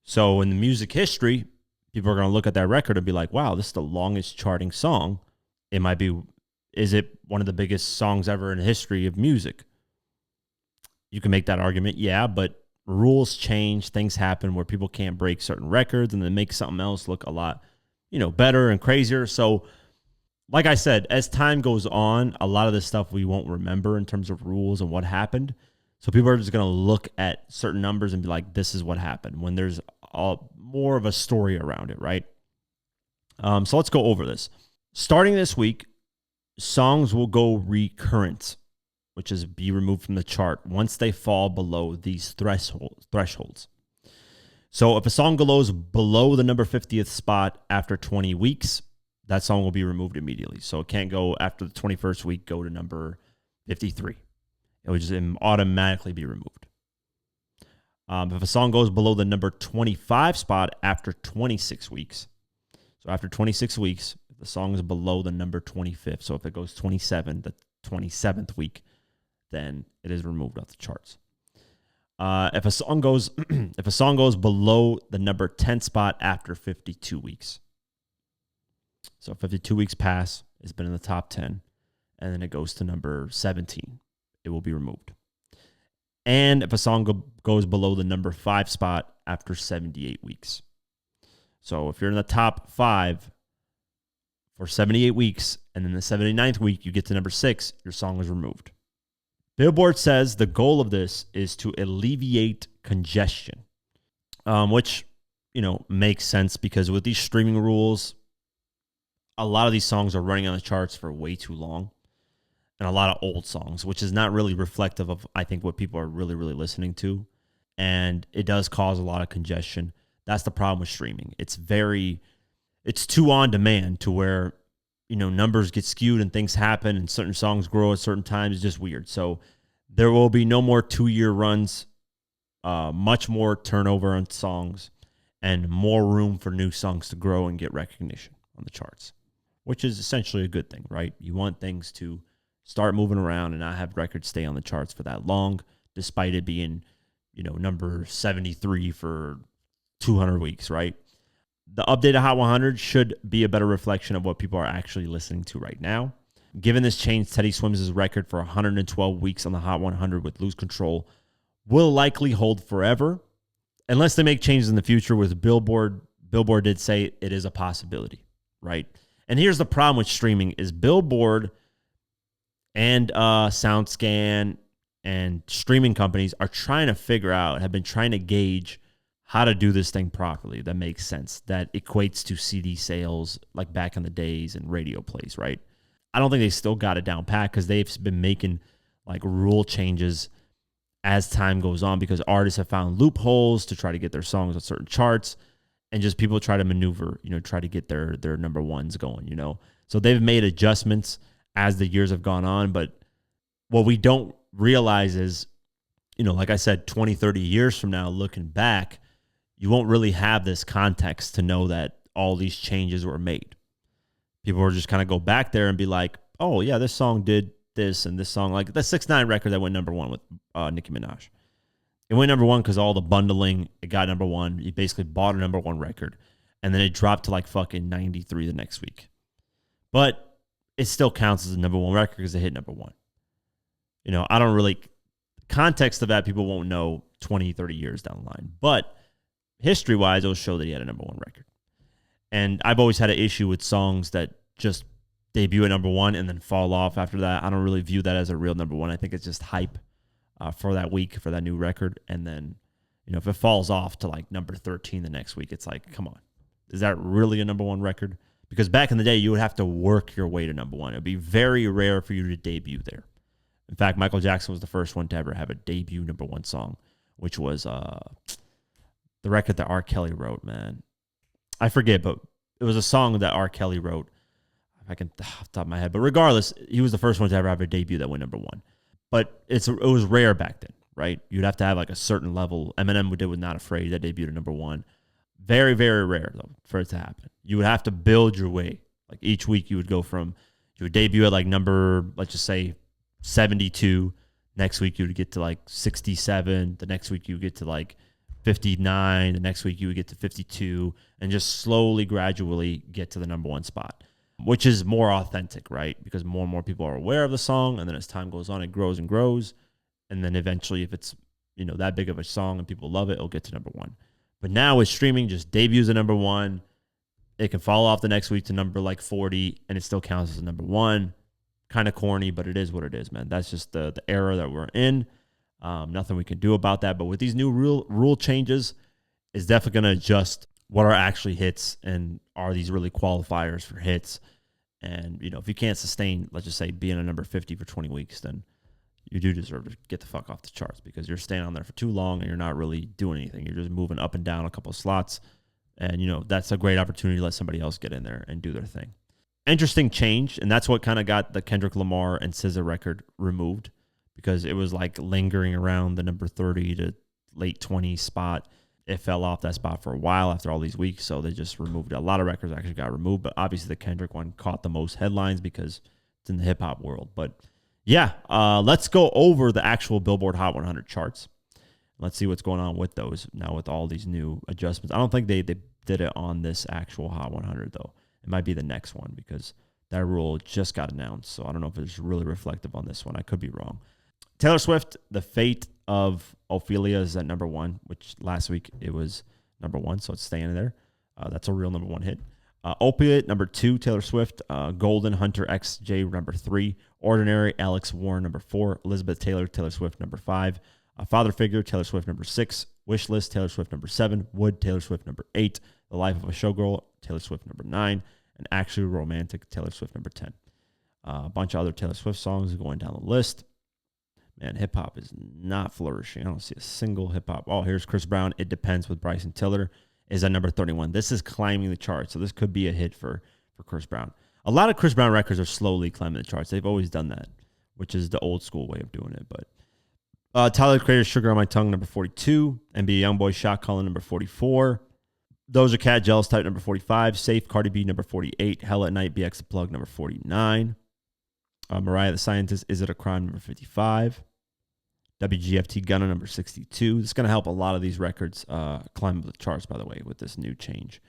So in the music history, people are going to look at that record and be like, wow, this is the longest charting song. It might be, is it one of the biggest songs ever in the history of music? You can make that argument, yeah, but rules change, things happen where people can't break certain records and then make something else look a lot, better and crazier. So like I said, as time goes on, a lot of this stuff we won't remember in terms of rules and what happened. So people are just going to look at certain numbers and be like, this is what happened, when there's more of a story around it, right? So let's go over this. Starting this week, songs will go recurrent, which is be removed from the chart once they fall below these thresholds. So if a song goes below the number 50th spot after 20 weeks, that song will be removed immediately. So it can't go after the 21st week, go to number 53. It would just automatically be removed. If a song goes below the number 25 spot after 26 weeks, so after 26 weeks, if the song is below the number 25th, so if it goes 27, the 27th week, then it is removed off the charts. If a song goes below the number 10 spot after 52 weeks, so 52 weeks pass, it's been in the top 10, and then it goes to number 17, it will be removed. And if a song goes below the number 5 spot after 78 weeks. So if you're in the top 5 for 78 weeks, and then the 79th week you get to number 6, your song is removed. Billboard says the goal of this is to alleviate congestion, which, makes sense because with these streaming rules, a lot of these songs are running on the charts for way too long, and a lot of old songs, which is not really reflective of, I think, what people are really, really listening to. And it does cause a lot of congestion. That's the problem with streaming. It's too on demand to where, numbers get skewed and things happen and certain songs grow at certain times. It's just weird. So there will be no more 2-year runs, much more turnover on songs, and more room for new songs to grow and get recognition on the charts, which is essentially a good thing, right? You want things to start moving around and not have records stay on the charts for that long, despite it being, number 73 for 200 weeks, right? The updated Hot 100 should be a better reflection of what people are actually listening to right now. Given this change, Teddy Swims' record for 112 weeks on the Hot 100 with Lose Control will likely hold forever, unless they make changes in the future. With Billboard did say it is a possibility, right? And here's the problem with streaming is Billboard and SoundScan and streaming companies are trying to have been trying to gauge how to do this thing properly that makes sense, that equates to CD sales like back in the days and radio plays, right? I don't think they still got it down pat because they've been making like rule changes as time goes on because artists have found loopholes to try to get their songs on certain charts, and just people try to maneuver, try to get their number ones going, So they've made adjustments as the years have gone on, but what we don't realize is, like I said, 20, 30 years from now, looking back, you won't really have this context to know that all these changes were made. People will just kind of go back there and be like, oh, yeah, this song did this and this song, like the 6ix9ine record that went number 1 with Nicki Minaj. It went number 1 because all the bundling, it got number 1. You basically bought a number 1 record, and then it dropped to like fucking 93 the next week. But it still counts as a number 1 record because it hit number 1. I don't really, context of that people won't know 20, 30 years down the line. But history-wise, it'll show that he had a number 1 record. And I've always had an issue with songs that just debut at number 1 and then fall off after that. I don't really view that as a real number 1. I think it's just hype for that week, for that new record. And then, if it falls off to like number 13 the next week, it's like, come on. Is that really a number 1 record? Because back in the day, you would have to work your way to number 1. It would be very rare for you to debut there. In fact, Michael Jackson was the first one to ever have a debut number 1 song, which was the record that R. Kelly wrote, man. I forget, but it was a song that R. Kelly wrote. If I can, off the top of my head. But regardless, he was the first one to ever have a debut that went number 1. But it was rare back then, right? You'd have to have like a certain level. Eminem did with Not Afraid that debuted at number 1. Very, very rare, though, for it to happen. You would have to build your way Like each week you would debut at like number, let's just say 72. Next week you would get to like 67. The next week you would get to like 59. The next week you would get to 52 and just slowly, gradually get to the number one spot, which is more authentic, right? Because more and more people are aware of the song. And then as time goes on, it grows and grows. And then eventually, if it's, that big of a song and people love it, it'll get to number one. But now with streaming, just debuts at number one. It can fall off the next week to number like 40 and it still counts as a number one. Kind of corny, but it is what it is, man. That's just the era that we're in. Nothing we can do about that. But with these new rule changes, it's definitely going to adjust what are actually hits and are these really qualifiers for hits. And, if you can't sustain, let's just say, being a number 50 for 20 weeks, then you do deserve to get the fuck off the charts because you're staying on there for too long and you're not really doing anything. You're just moving up and down a couple of slots. And, that's a great opportunity to let somebody else get in there and do their thing. Interesting change, and that's what kind of got the Kendrick Lamar and SZA record removed because it was like lingering around the number 30 to late 20s spot. It fell off that spot for a while after all these weeks, so they just removed it. A lot of records actually got removed, but obviously the Kendrick one caught the most headlines because it's in the hip-hop world. But yeah, let's go over the actual Billboard Hot 100 charts. Let's see what's going on with those now with all these new adjustments. I don't think they did it on this actual Hot 100, though. It might be the next one because that rule just got announced. So I don't know if it's really reflective on this one. I could be wrong. Taylor Swift, The Fate of Ophelia is at number one, which last week it was number one. So it's staying there. That's a real number one hit. Opiate, number two, Taylor Swift. Golden, Hunter XJ, number three. Ordinary, Alex Warren, number four. Elizabeth Taylor, Taylor Swift, number five. Father Figure, Taylor Swift, number six. Wishlist, Taylor Swift, number seven. Wood, Taylor Swift, number eight. The Life of a Showgirl, Taylor Swift, number 9. And Actually Romantic, Taylor Swift, number 10. A bunch of other Taylor Swift songs going down the list. Man, hip-hop is not flourishing. I don't see a single hip-hop. Oh, here's Chris Brown. It Depends with Bryson Tiller is at number 31. This is climbing the charts, so this could be a hit for Chris Brown. A lot of Chris Brown records are slowly climbing the charts. They've always done that, which is the old school way of doing it. But Tyler, the Creator, Sugar on My Tongue, number 42. NBA Youngboy, Shot Calling, number 44. Doja Cat, Jealous Type, number 45. Safe, Cardi B, number 48. Hell at Night, BX The Plug, number 49. Mariah the Scientist, Is It a Crime, number 55. WGFT Gunna, number 62. This is going to help a lot of these records climb the charts, by the way, with this new change.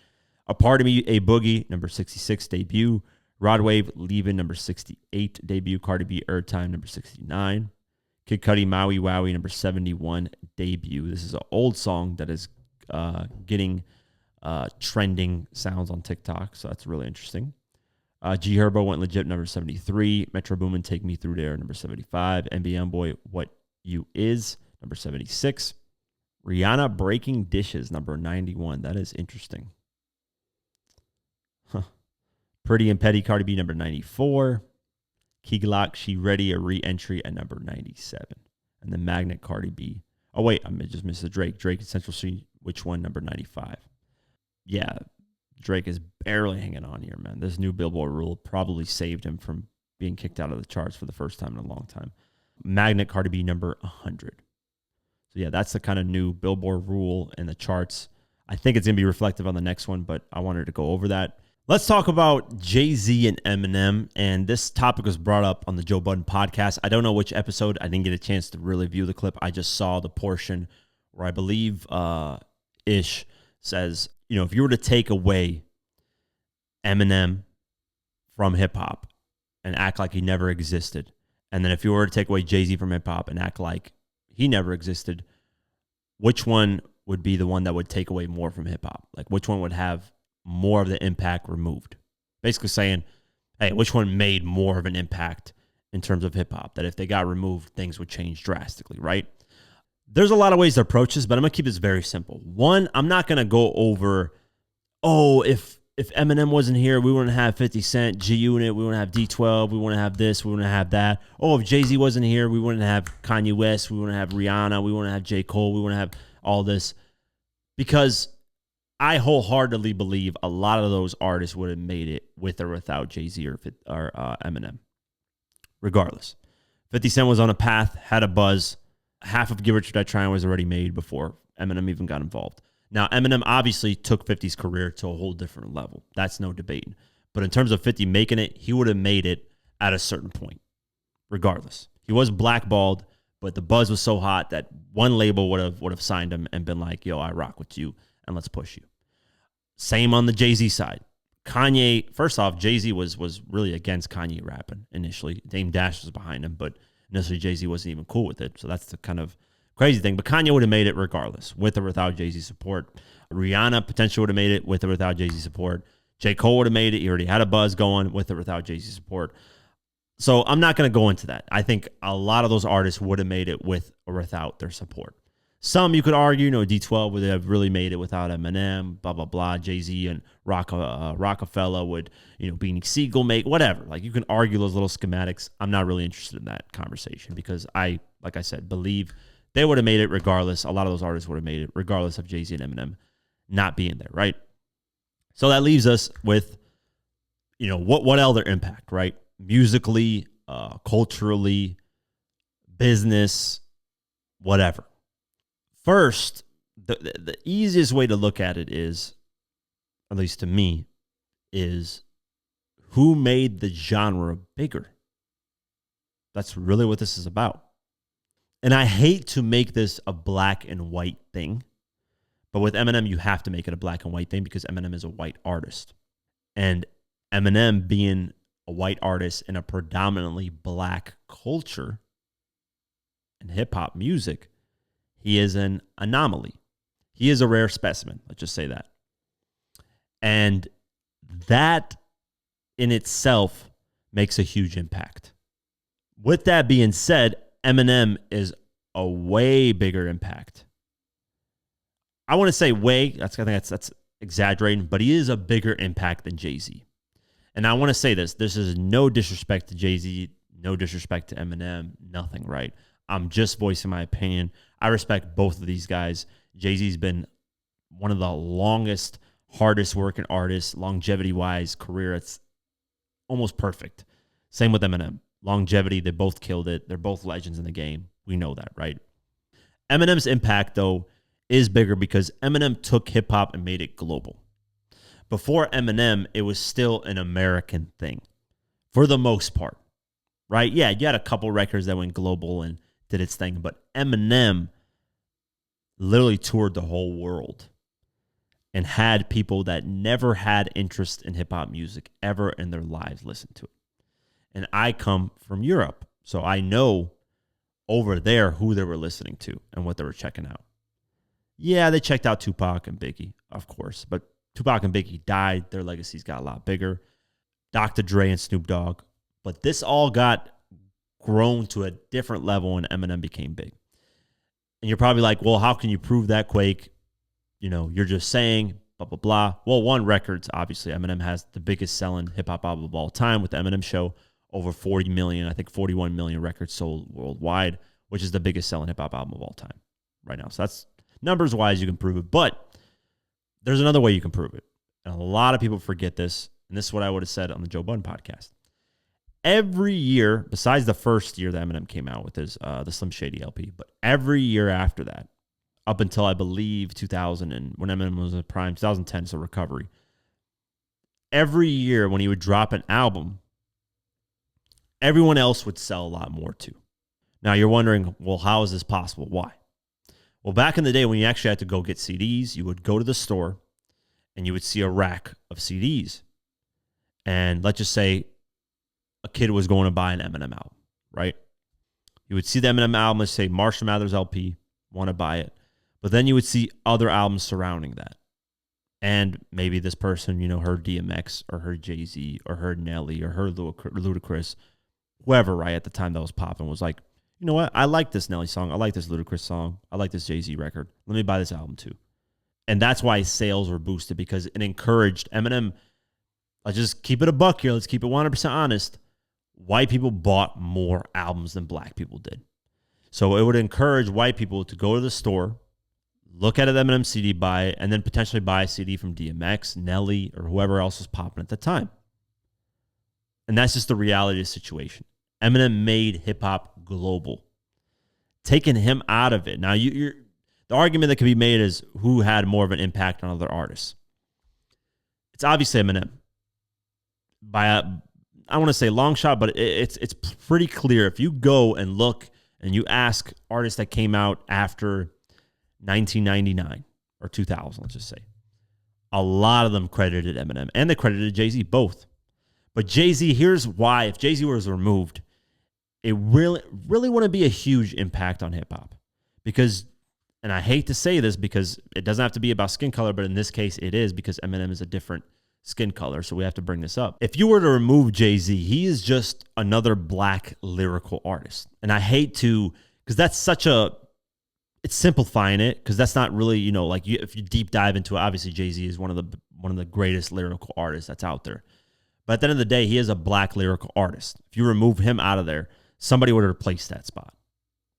A Part of Me, A Boogie, number 66, debut. Rod Wave, Leavin', number 68, debut. Cardi B, Time, number 69. Kid Cudi, Maui Wowie, number 71, debut. This is an old song that is getting trending sounds on TikTok, so that's really interesting. G Herbo, Went Legit, number 73. Metro Boomin, Take Me Through There, number 75. NBA Youngboy, What You Is, number 76. Rihanna, Breaking Dishes, number 91. That is interesting. Huh. Pretty and Petty, Cardi B, number 94. Key Glock, She Ready, a re-entry at number 97. And then Magnet, Cardi B. Oh, wait, I just missed the Drake. Drake and Central C, which one? Number 95. Yeah, Drake is barely hanging on here, man. This new Billboard rule probably saved him from being kicked out of the charts for the first time in a long time. Magnet, Cardi B, number 100. So, yeah, that's the kind of new Billboard rule in the charts. I think it's going to be reflective on the next one, but I wanted to go over that. Let's talk about Jay-Z and Eminem, and this topic was brought up on the Joe Budden podcast. I don't know which episode. I didn't get a chance to really view the clip. I just saw the portion where I believe Ish says, if you were to take away Eminem from hip-hop and act like he never existed, and then if you were to take away Jay-Z from hip-hop and act like he never existed, which one would be the one that would take away more from hip-hop? Like, which one would have more of the impact removed? Basically saying, hey, which one made more of an impact in terms of hip-hop? That if they got removed, things would change drastically, right? There's a lot of ways to approach this, but I'm going to keep this very simple. One, I'm not going to go over, if Eminem wasn't here, we wouldn't have 50 Cent, G-Unit, we wouldn't have D12, we wouldn't have this, we wouldn't have that. If Jay-Z wasn't here, we wouldn't have Kanye West, we wouldn't have Rihanna, we wouldn't have J. Cole, we wouldn't have all this. Because I wholeheartedly believe a lot of those artists would have made it with or without Jay-Z or Eminem. Regardless. 50 Cent was on a path, had a buzz. Half of Give It That Trying was already made before Eminem even got involved. Now, Eminem obviously took 50's career to a whole different level. That's no debating. But in terms of 50 making it, he would have made it at a certain point, regardless. He was blackballed, but the buzz was so hot that one label would have signed him and been like, yo, I rock with you, and let's push you. Same on the Jay-Z side. Kanye, first off, Jay-Z was really against Kanye rapping initially. Dame Dash was behind him, but initially Jay-Z wasn't even cool with it. So that's the kind of crazy thing. But Kanye would have made it regardless, with or without Jay-Z support. Rihanna potentially would have made it with or without Jay-Z support. J. Cole would have made it. He already had a buzz going with or without Jay-Z support. So I'm not going to go into that. I think a lot of those artists would have made it with or without their support. Some you could argue, D12 would have really made it without Eminem, blah, blah, blah. Jay-Z and Rockefeller would, Beanie Siegel make, whatever. Like, you can argue those little schematics. I'm not really interested in that conversation because like I said, believe they would have made it regardless. A lot of those artists would have made it regardless of Jay-Z and Eminem not being there, right? So that leaves us with, what other impact, right? Musically, culturally, business, whatever. First, the easiest way to look at it is, at least to me, is who made the genre bigger? That's really what this is about. And I hate to make this a black and white thing, but with Eminem, you have to make it a black and white thing because Eminem is a white artist. And Eminem being a white artist in a predominantly black culture and hip-hop music, he is an anomaly. He is a rare specimen. Let's just say that. And that in itself makes a huge impact. With that being said, Eminem is a way bigger impact. I want to say way, I think that's exaggerating, but he is a bigger impact than Jay-Z. And I want to say this is no disrespect to Jay-Z, no disrespect to Eminem, nothing, right? I'm just voicing my opinion. I respect both of these guys. Jay-Z's been one of the longest, hardest working artists, longevity-wise, career. It's almost perfect. Same with Eminem. Longevity, they both killed it. They're both legends in the game. We know that, right? Eminem's impact, though, is bigger because Eminem took hip-hop and made it global. Before Eminem, it was still an American thing, for the most part, right? Yeah, you had a couple records that went global and did its thing, but Eminem literally toured the whole world and had people that never had interest in hip-hop music ever in their lives listen to it. And I come from Europe, so I know over there who they were listening to and what they were checking out. Yeah, they checked out Tupac and Biggie, of course, but Tupac and Biggie died. Their legacies got a lot bigger. Dr. Dre and Snoop Dogg. But this all got grown to a different level when Eminem became big. And you're probably like, well, how can you prove that, Quake? You're just saying, blah, blah, blah. Well, one, records, obviously. Eminem has the biggest selling hip-hop album of all time with the Eminem Show. Over 40 million, I think 41 million records sold worldwide, which is the biggest selling hip-hop album of all time right now. So that's numbers-wise, you can prove it. But there's another way you can prove it. And a lot of people forget this. And this is what I would have said on the Joe Budden podcast. Every year, besides the first year that Eminem came out with his the Slim Shady LP, but every year after that, up until I believe 2000 and when Eminem was in prime, 2010, so recovery. Every year when he would drop an album, everyone else would sell a lot more too. Now you're wondering, well, how is this possible? Why? Well, back in the day when you actually had to go get CDs, you would go to the store and you would see a rack of CDs. And let's just say a kid was going to buy an Eminem album, right? You would see the Eminem album, let's say Marshall Mathers LP, want to buy it. But then you would see other albums surrounding that. And maybe this person, heard DMX or heard Jay-Z or heard Nelly or heard Ludacris, whoever, right, at the time that was popping was like, you know what? I like this Nelly song. I like this Ludacris song. I like this Jay-Z record. Let me buy this album too. And that's why sales were boosted because it encouraged Eminem. Let's just keep it a buck here. Let's keep it 100% honest. White people bought more albums than black people did. So it would encourage white people to go to the store, look at an Eminem CD, buy it, and then potentially buy a CD from DMX, Nelly, or whoever else was popping at the time. And that's just the reality of the situation. Eminem made hip-hop global. Taking him out of it. Now, the argument that can be made is who had more of an impact on other artists. It's obviously Eminem. by a, I want to say long shot, but it's pretty clear. If you go and look and you ask artists that came out after 1999 or 2000, let's just say, a lot of them credited Eminem and they credited Jay-Z, both. But Jay-Z, here's why. If Jay-Z was removed, it really wouldn't be a huge impact on hip hop. Because, and I hate to say this because it doesn't have to be about skin color, but in this case it is, because Eminem is a different skin color, so we have to bring this up. If you were to remove Jay-Z, he is just another black lyrical artist. And I hate to, because that's such a, it's simplifying it, because that's not really, you know, like if you deep dive into it, obviously Jay-Z is one of the greatest lyrical artists that's out there. But at the end of the day, he is a black lyrical artist. If you remove him out of there, somebody would replace that spot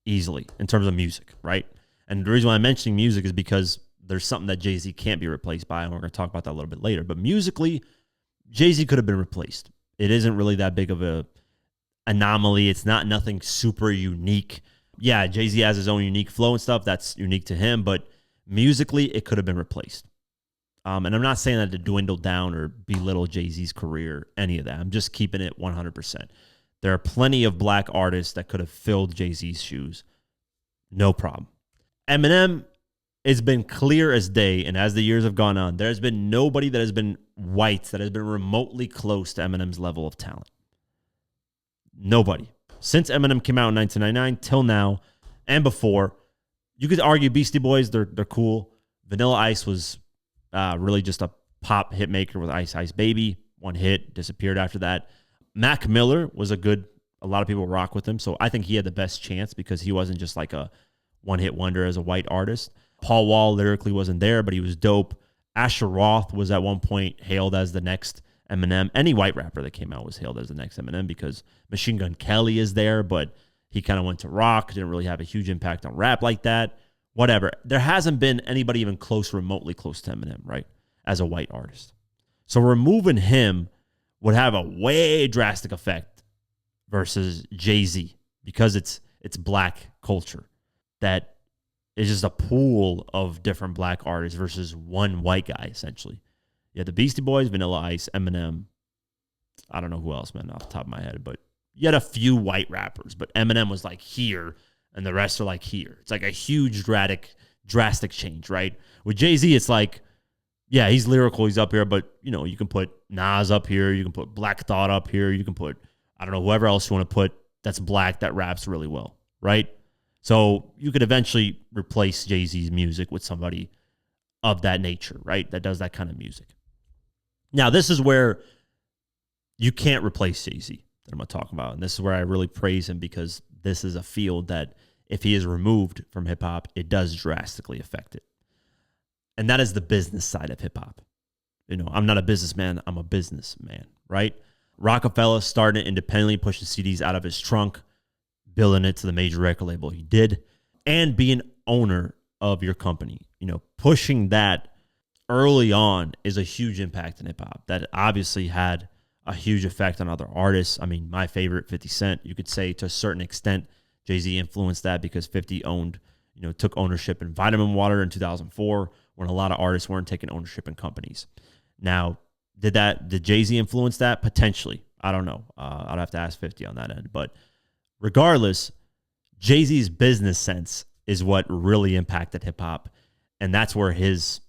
easily in terms of music, right? And the reason why I'm mentioning music is because there's something that Jay-Z can't be replaced by, and we're going to talk about that a little bit later. But musically, Jay-Z could have been replaced. It isn't really that big of a anomaly. It's not nothing super unique. Yeah, Jay-Z has his own unique flow and stuff. That's unique to him. But musically, it could have been replaced. And I'm not saying that to dwindle down or belittle Jay-Z's career, any of that. I'm just keeping it 100%. There are plenty of black artists that could have filled Jay-Z's shoes. No problem. Eminem, it's been clear as day, and as the years have gone on, there's been nobody that has been white that has been remotely close to Eminem's level of talent. Nobody. Since Eminem came out in 1999 till now, and before, you could argue Beastie Boys, they're cool. Vanilla Ice was really just a pop hit maker with Ice Ice Baby. One hit, disappeared after that. Mac Miller was a lot of people rock with him, so I think he had the best chance because he wasn't just like a one-hit wonder as a white artist. Paul Wall lyrically wasn't there, but he was dope. Asher Roth was at one point hailed as the next Eminem. Any white rapper that came out was hailed as the next Eminem because Machine Gun Kelly is there, but he kind of went to rock, didn't really have a huge impact on rap like that. Whatever. There hasn't been anybody even remotely close to Eminem, right, as a white artist. So removing him would have a way drastic effect versus Jay-Z because it's black culture. That is just a pool of different black artists versus one white guy, essentially. You had the Beastie Boys, Vanilla Ice, Eminem. I don't know who else, man, off the top of my head, but you had a few white rappers, but Eminem was like here, and the rest are like here. It's like a huge drastic change, right? With Jay-Z, it's like, yeah, he's lyrical, he's up here, but, you know, you can put Nas up here, you can put Black Thought up here, you can put, I don't know, whoever else you want to put that's black that raps really well, right? So you could eventually replace Jay-Z's music with somebody of that nature, right? That does that kind of music. Now, this is where you can't replace Jay-Z that I'm going to talk about. And this is where I really praise him because this is a field that if he is removed from hip-hop, it does drastically affect it. And that is the business side of hip-hop. You know, I'm not a businessman, I'm a businessman, right? Rockefeller started independently, pushing CDs out of his trunk, billing it to the major record label he did, and being owner of your company. You know, pushing that early on is a huge impact in hip-hop that obviously had a huge effect on other artists. I mean, my favorite, 50 Cent, you could say to a certain extent, Jay-Z influenced that because 50 took ownership in Vitamin Water in 2004 when a lot of artists weren't taking ownership in companies. Now, did Jay-Z influence that? Potentially. I don't know. I'd have to ask 50 on that end. But regardless, Jay-Z's business sense is what really impacted hip-hop, and that's where his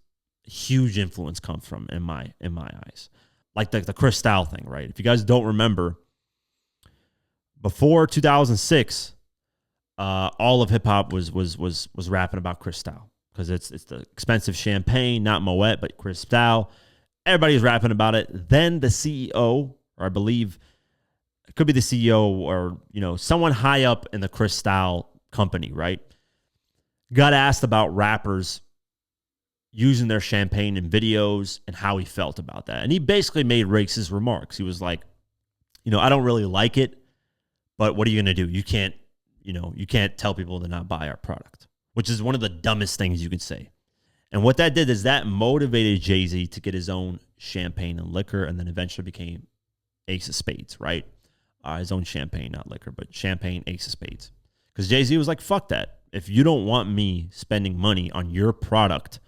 huge influence comes from in my eyes. Like the Cristal thing, right? If you guys don't remember, before 2006, all of hip-hop was rapping about Cristal because it's the expensive champagne, not Moet, but Cristal. Everybody's rapping about it. Then the CEO, or I believe it could be the CEO or, someone high up in the Cristal company, right, got asked about rappers using their champagne in videos and how he felt about that. And he basically made racist remarks. He was like, I don't really like it, but what are you going to do? You can't tell people to not buy our product, which is one of the dumbest things you could say. And what that did is that motivated Jay-Z to get his own champagne and liquor, and then eventually became Ace of Spades, right? His own champagne, not liquor, but champagne, Ace of Spades. Because Jay-Z was like, fuck that. If you don't want me spending money on your product,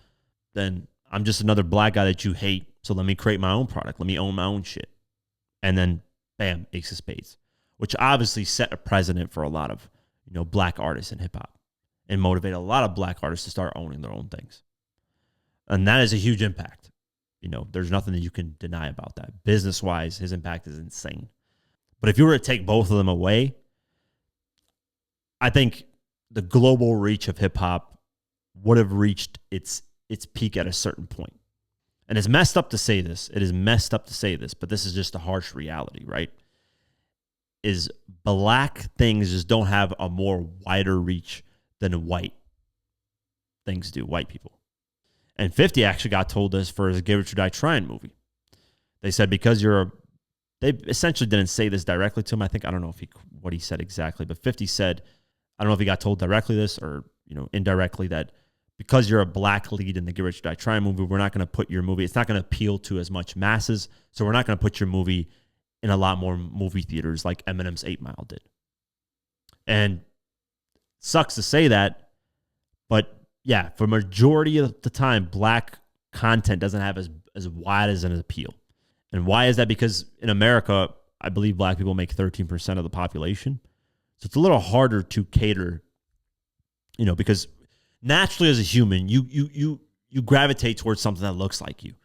then I'm just another black guy that you hate. So let me create my own product. Let me own my own shit. And then, bam, Ace of Spades, which obviously set a precedent for a lot of, black artists in hip hop and motivated a lot of black artists to start owning their own things. And that is a huge impact. There's nothing that you can deny about that. Business-wise, his impact is insane. But if you were to take both of them away, I think the global reach of hip-hop would have reached its peak at a certain point. And it's messed up to say this. It is messed up to say this, but this is just a harsh reality, right? Is black things just don't have a more wider reach than white things do, white people. And 50 actually got told this for his Get Rich or Die Trying movie. They said because they essentially didn't say this directly to him. I don't know what he said exactly, but 50 said, I don't know if he got told directly this or, indirectly, that because you're a black lead in the Get Rich or Die Trying movie, we're not going to put your movie, it's not going to appeal to as much masses. So we're not going to put your movie in a lot more movie theaters like Eminem's 8 Mile did. And sucks to say that, but yeah, for majority of the time, black content doesn't have as wide as an appeal. And why is that? Because in America, I believe black people make 13% of the population. So it's a little harder to cater, because naturally as a human, you gravitate towards something that looks like you.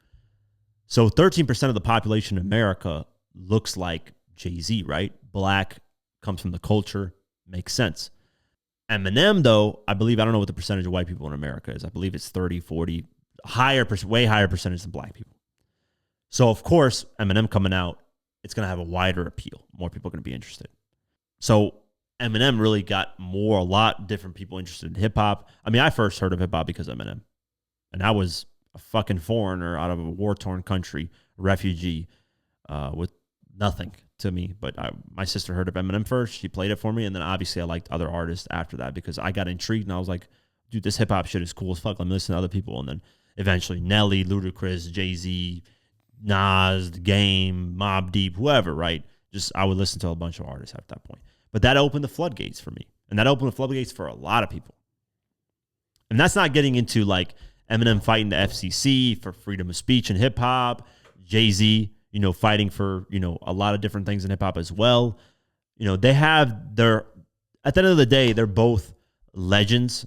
So 13% of the population in America looks like Jay-Z, right? Black, comes from the culture, makes sense. Eminem, though, I don't know what the percentage of white people in America is. I believe it's 30, 40, way higher percentage than black people. So, of course, Eminem coming out, it's going to have a wider appeal. More people are going to be interested. So, Eminem really got a lot different people interested in hip-hop. I first heard of hip-hop because of Eminem. And I was a fucking foreigner out of a war-torn country, refugee, with nothing to me. But my sister heard of Eminem first. She played it for me. And then obviously I liked other artists after that because I got intrigued and I was like, dude, this hip hop shit is cool as fuck. Let me listen to other people. And then eventually Nelly, Ludacris, Jay-Z, Nas, The Game, Mobb Deep, whoever, right? I would listen to a bunch of artists at that point. But that opened the floodgates for me. And that opened the floodgates for a lot of people. And that's not getting into like Eminem fighting the FCC for freedom of speech in hip hop, Jay-Z, fighting for, a lot of different things in hip hop as well. They have at the end of the day, they're both legends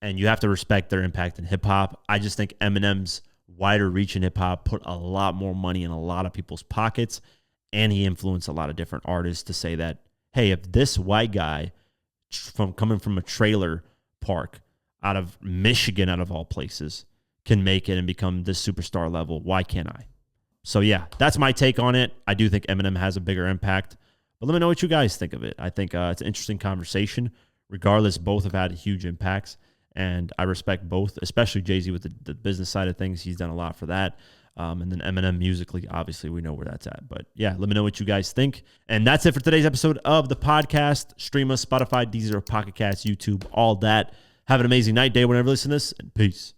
and you have to respect their impact in hip hop. I just think Eminem's wider reach in hip hop put a lot more money in a lot of people's pockets. And he influenced a lot of different artists to say that, hey, if this white guy coming from a trailer park out of Michigan, out of all places, can make it and become this superstar level, why can't I? So yeah, that's my take on it. I do think Eminem has a bigger impact, but let me know what you guys think of it. I think it's an interesting conversation. Regardless, both have had huge impacts, and I respect both, especially Jay-Z with the business side of things. He's done a lot for that. And then Eminem musically, obviously, we know where that's at. But yeah, let me know what you guys think. And that's it for today's episode of the podcast. Stream us, Spotify, Deezer, Pocket Cast, YouTube, all that. Have an amazing night, day, whenever you listen to this, and peace.